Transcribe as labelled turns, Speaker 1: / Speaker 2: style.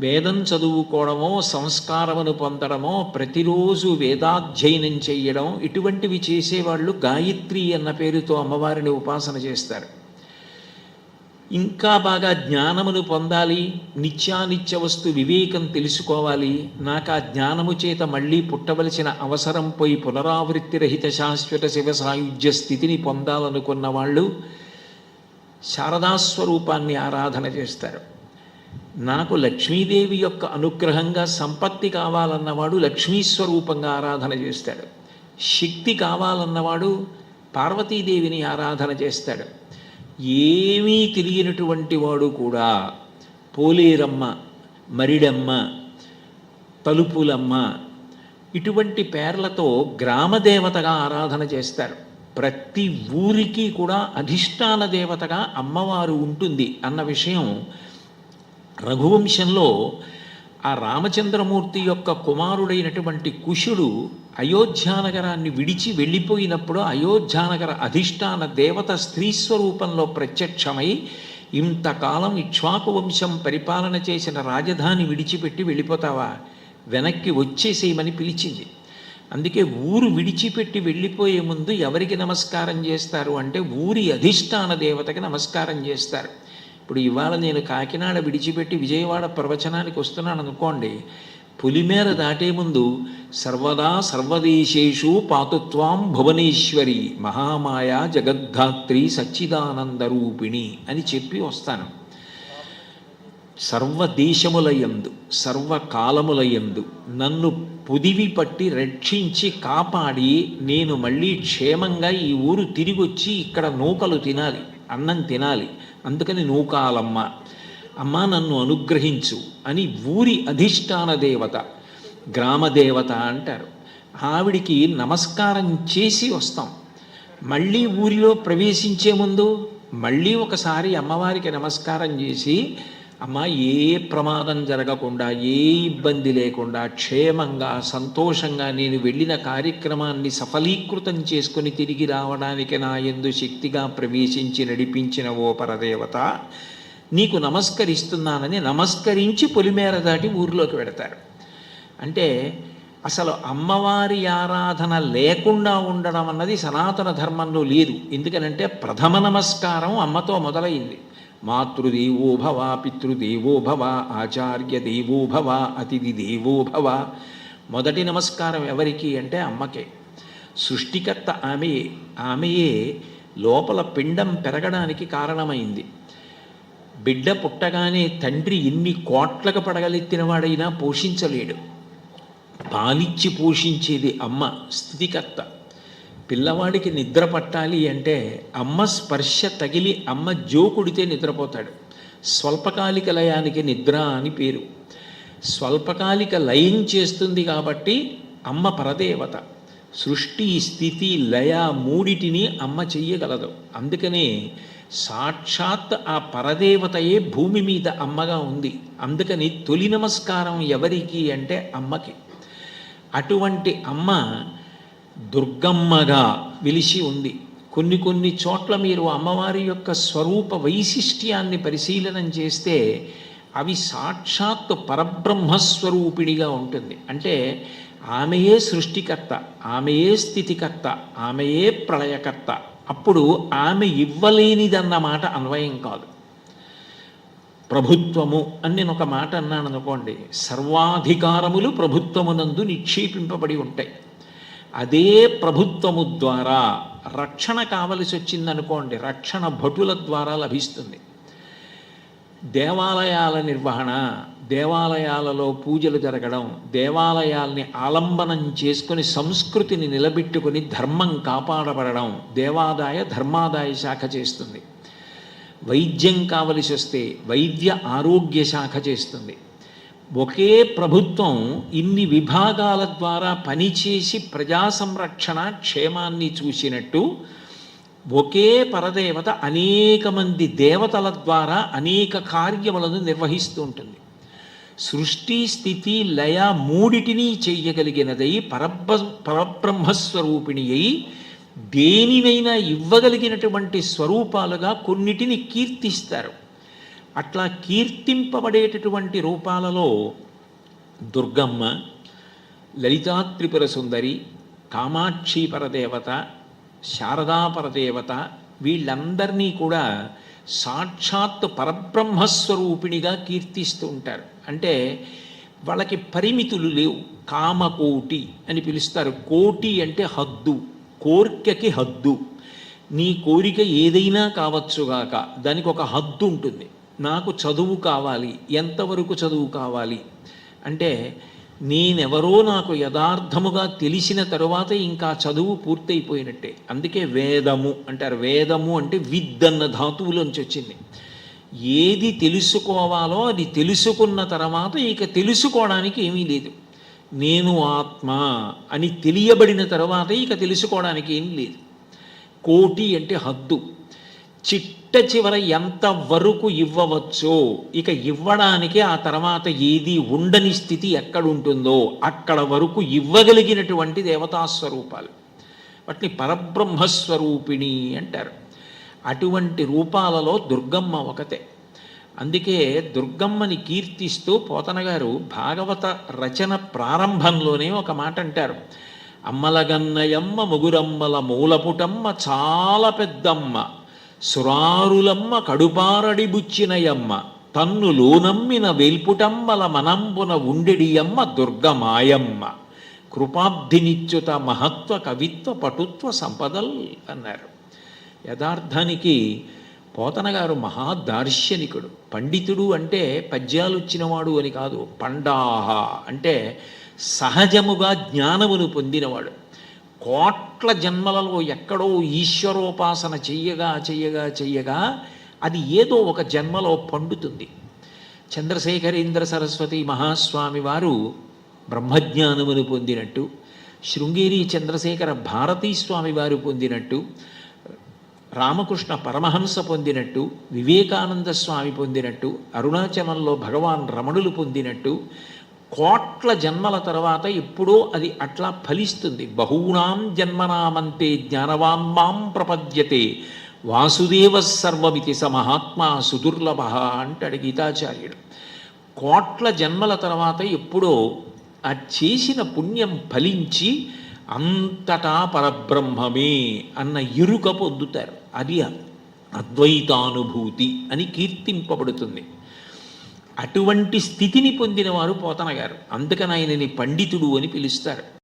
Speaker 1: వేదం చదువుకోవడమో, సంస్కారమును పొందడమో, ప్రతిరోజు వేదాధ్యయనం చేయడం, ఇటువంటివి చేసేవాళ్ళు గాయత్రి అన్న పేరుతో అమ్మవారిని ఉపాసన చేస్తారు. ఇంకా బాగా జ్ఞానమును పొందాలి, నిత్యానిత్య వస్తు వివేకం తెలుసుకోవాలి, నాకు ఆ జ్ఞానము చేత మళ్ళీ పుట్టవలసిన అవసరం పోయి పునరావృత్తి రహిత శాశ్వత శివ సాయుధ్య స్థితిని పొందాలనుకున్న వాళ్ళు శారదాస్వరూపాన్ని ఆరాధన చేస్తారు. నాకు లక్ష్మీదేవి యొక్క అనుగ్రహంగా సంపత్తి కావాలన్నవాడు లక్ష్మీస్వరూపంగా ఆరాధన చేస్తాడు. శక్తి కావాలన్నవాడు పార్వతీదేవిని ఆరాధన చేస్తాడు. ఏమీ తెలియనటువంటి వాడు కూడా పోలేరమ్మ, మరిడమ్మ, తలుపులమ్మ ఇటువంటి పేర్లతో గ్రామదేవతగా ఆరాధన చేస్తారు. ప్రతి ఊరికి కూడా అధిష్టాన దేవతగా అమ్మవారు ఉంటుంది అన్న విషయం రఘువంశంలో ఆ రామచంద్రమూర్తి యొక్క కుమారుడైనటువంటి కుశుడు అయోధ్యానగరాన్ని విడిచి వెళ్ళిపోయినప్పుడు అయోధ్యానగర అధిష్టాన దేవత స్త్రీ స్వరూపంలో ప్రత్యక్షమై ఇంతకాలం ఇక్ష్వాకు వంశం పరిపాలన చేసిన రాజధాని విడిచిపెట్టి వెళ్ళిపోతావా, వెనక్కి వచ్చేసేయమని పిలిచింది. అందుకే ఊరు విడిచిపెట్టి వెళ్ళిపోయే ముందు ఎవరికి నమస్కారం చేస్తారు అంటే ఊరి అధిష్టాన దేవతకి నమస్కారం చేస్తారు. ఇప్పుడు ఇవాళ నేను కాకినాడ విడిచిపెట్టి విజయవాడ ప్రవచనానికి వస్తున్నాను అనుకోండి, పులిమేర దాటే ముందు సర్వదా సర్వదేశేషు పాతుత్వాం భువనేశ్వరి మహామాయ జగద్ధాత్రి సచ్చిదానందరూపిణి అని చెప్పి వస్తాను. సర్వదేశములయందు సర్వకాలములయందు నన్ను పుదివి పట్టి రక్షించి కాపాడి నేను మళ్ళీ క్షేమంగా ఈ ఊరు తిరిగి వచ్చి ఇక్కడ నూకలు తినాలి, అన్నం తినాలి, అందుకని నూకాలమ్మ, అమ్మ నన్ను అనుగ్రహించు అని ఊరి అధిష్టాన దేవత గ్రామదేవత అంటారు. ఆవిడికి నమస్కారం చేసి వస్తాం. మళ్ళీ ఊరిలో ప్రవేశించే ముందు మళ్ళీ ఒకసారి అమ్మవారికి నమస్కారం చేసి, అమ్మ ఏ ప్రమాదం జరగకుండా ఏ ఇబ్బంది లేకుండా క్షేమంగా సంతోషంగా నేను వెళ్ళిన కార్యక్రమాన్ని సఫలీకృతం చేసుకుని తిరిగి రావడానికి నా యందు శక్తిగా ప్రవేశించి నడిపించిన ఓ పరదేవత నీకు నమస్కరిస్తున్నానని నమస్కరించి పొలిమేర దాటి ఊరిలోకి వెడతారు. అంటే అసలు అమ్మవారి ఆరాధన లేకుండా ఉండడం అన్నది సనాతన ధర్మంలో లేదు. ఎందుకనంటే ప్రథమ నమస్కారం అమ్మతో మొదలైంది. మాతృదేవో భవ, పితృదేవో భవ, ఆచార్య దేవో భవ, అతిథి దేవో భవ. మొదటి నమస్కారం ఎవరికి అంటే అమ్మకే. సృష్టికర్త ఆమెయే. ఆమెయే లోపల పిండం పెరగడానికి కారణమైంది. బిడ్డ పుట్టగానే తండ్రి ఎన్ని కోట్లకు పడగలెత్తిన వాడైనా పోషించలేడు. పాలిచ్చి పోషించేది అమ్మ, స్థితికర్త. పిల్లవాడికి నిద్ర పట్టాలి అంటే అమ్మ స్పర్శ తగిలి అమ్మ జోకుడితే నిద్రపోతాడు. స్వల్పకాలిక లయానికి నిద్ర అని పేరు. స్వల్పకాలిక లయం చేస్తుంది కాబట్టి అమ్మ పరదేవత. సృష్టి స్థితి లయ మూడిటిని అమ్మ చెయ్యగలదు. అందుకనే సాక్షాత్ ఆ పరదేవతయే భూమి మీద అమ్మగా ఉంది. అందుకని తొలి నమస్కారం ఎవరికి అంటే అమ్మకి. అటువంటి అమ్మ దుర్గమ్మగా వెలిసి ఉంది. కొన్ని చోట్ల మీరు అమ్మవారి యొక్క స్వరూప వైశిష్ట్యాన్ని పరిశీలనం చేస్తే అవి సాక్షాత్తు పరబ్రహ్మస్వరూపిణిగా ఉంటుంది. అంటే ఆమెయే సృష్టికర్త, ఆమెయే స్థితికర్త, ఆమెయే ప్రళయకర్త. అప్పుడు ఆమె ఇవ్వలేనిదన్నమాట అన్వయం కాదు. ప్రభుత్వము అని నేను ఒక మాట అన్నాను అనుకోండి, సర్వాధికారములు ప్రభుత్వమునందు నిక్షేపింపబడి ఉంటాయి. అదే ప్రభుత్వము ద్వారా రక్షణ కావలసి వచ్చిందనుకోండి, రక్షణ భటుల ద్వారా లభిస్తుంది. దేవాలయాల నిర్వహణ, దేవాలయాలలో పూజలు జరగడం, దేవాలయాల్ని ఆలంబనం చేసుకొని సంస్కృతిని నిలబెట్టుకొని ధర్మం కాపాడబడడం దేవాదాయ ధర్మాదాయ శాఖ చేస్తుంది. వైద్యం కావలసి వస్తే వైద్య ఆరోగ్య శాఖ చేస్తుంది. ఒకే ప్రభుత్వం ఇన్ని విభాగాల ద్వారా పనిచేసి ప్రజా సంరక్షణ క్షేమాన్ని చూసినట్టు ఒకే పరదేవత అనేక మంది దేవతల ద్వారా అనేక కార్యములను నిర్వహిస్తూ ఉంటుంది. సృష్టి స్థితి లయ మూడిటిని చెయ్యగలిగినదై పరబ్రహ్మస్వరూపిణి అయి దేనివైనా ఇవ్వగలిగినటువంటి స్వరూపాలుగా కొన్నిటిని కీర్తిస్తారు. అట్లా కీర్తింపబడేటటువంటి రూపాలలో దుర్గమ్మ, లలితా త్రిపుర సుందరి, కామాక్షి పరదేవత, శారదా పరదేవత, వీళ్ళందరినీ కూడా సాక్షాత్ పరబ్రహ్మస్వరూపిణిగా కీర్తిస్తూ ఉంటారు. అంటే వాళ్ళకి పరిమితులు లేవు. కామకోటి అని పిలుస్తారు. కోటి అంటే హద్దు, కోర్కెకి హద్దు. నీ కోరిక ఏదైనా కావచ్చుగాక, దానికి ఒక హద్దు ఉంటుంది. నాకు చదువు కావాలి, ఎంతవరకు చదువు కావాలి అంటే నేనెవరో నాకు యథార్థముగా తెలిసిన తరువాత ఇంకా చదువు పూర్తయిపోయినట్టే. అందుకే వేదము అంటారు. వేదము అంటే విద్ అన్న ధాతువులోంచి వచ్చింది. ఏది తెలుసుకోవాలో అది తెలుసుకున్న తర్వాత ఇక తెలుసుకోవడానికి ఏమీ లేదు. నేను ఆత్మ అని తెలియబడిన తర్వాత ఇక తెలుసుకోవడానికి ఏం లేదు. కోటి అంటే హద్దు. చిట్ట చివర ఎంతవరకు ఇవ్వవచ్చో, ఇక ఇవ్వడానికి ఆ తర్వాత ఏది ఉండని స్థితి ఎక్కడుంటుందో అక్కడ వరకు ఇవ్వగలిగినటువంటి దేవతాస్వరూపాలు. వాటిని పరబ్రహ్మస్వరూపిణి అంటారు. అటువంటి రూపాలలో దుర్గమ్మ ఒకతే. అందుకే దుర్గమ్మని కీర్తిస్తూ పోతన గారు భాగవత రచన ప్రారంభంలోనే ఒక మాట అంటారు. అమ్మలగన్నయమ్మ ముగురమ్మల మూలపుటమ్మ చాలా పెద్దమ్మ, సురారులమ్మ కడుపారడి బుచ్చినయమ్మ, తన్ను లోనమ్మిన వేల్పుటమ్మల మనంబున ఉండెడియమ్మ దుర్గమాయమ్మ, కృపాబ్ధినిచ్యుత మహత్వ కవిత్వ పటుత్వ సంపదల్ అన్నారు. యథార్థానికి పోతన గారు మహాదార్శనికుడు. పండితుడు అంటే పద్యాలు వచ్చినవాడు అని కాదు. పండాహ అంటే సహజముగా జ్ఞానమును పొందినవాడు. కోట్ల జన్మలలో ఎక్కడో ఈశ్వరోపాసన చెయ్యగా చెయ్యగా చెయ్యగా అది ఏదో ఒక జన్మలో పండుతుంది. చంద్రశేఖరేంద్ర సరస్వతి మహాస్వామి వారు బ్రహ్మజ్ఞానమును పొందినట్టు, శృంగేరి చంద్రశేఖర భారతీ స్వామి వారు పొందినట్టు, రామకృష్ణ పరమహంస పొందినట్టు, వివేకానంద స్వామి పొందినట్టు, అరుణాచలంలో భగవాన్ రమణులు పొందినట్టు కోట్ల జన్మల తర్వాత ఎప్పుడో అది అట్లా ఫలిస్తుంది. బహూనాం జన్మనామంతే జ్ఞానవాన్ మాం ప్రపద్యతే వాసుదేవ సర్వమితి స మహాత్మా సుదుర్లభ అంటాడు గీతాచార్యుడు. కోట్ల జన్మల తర్వాత ఎప్పుడో ఆ చేసిన పుణ్యం ఫలించి అంతటా పరబ్రహ్మమే అన్న ఇరుక పొందుతారు. అది అద్వైతానుభూతి అని కీర్తింపబడుతుంది. అటువంటి స్థితిని పొందినవారు పోతన గారు. అందుకని ఆయనని పండితుడు అని పిలుస్తారు.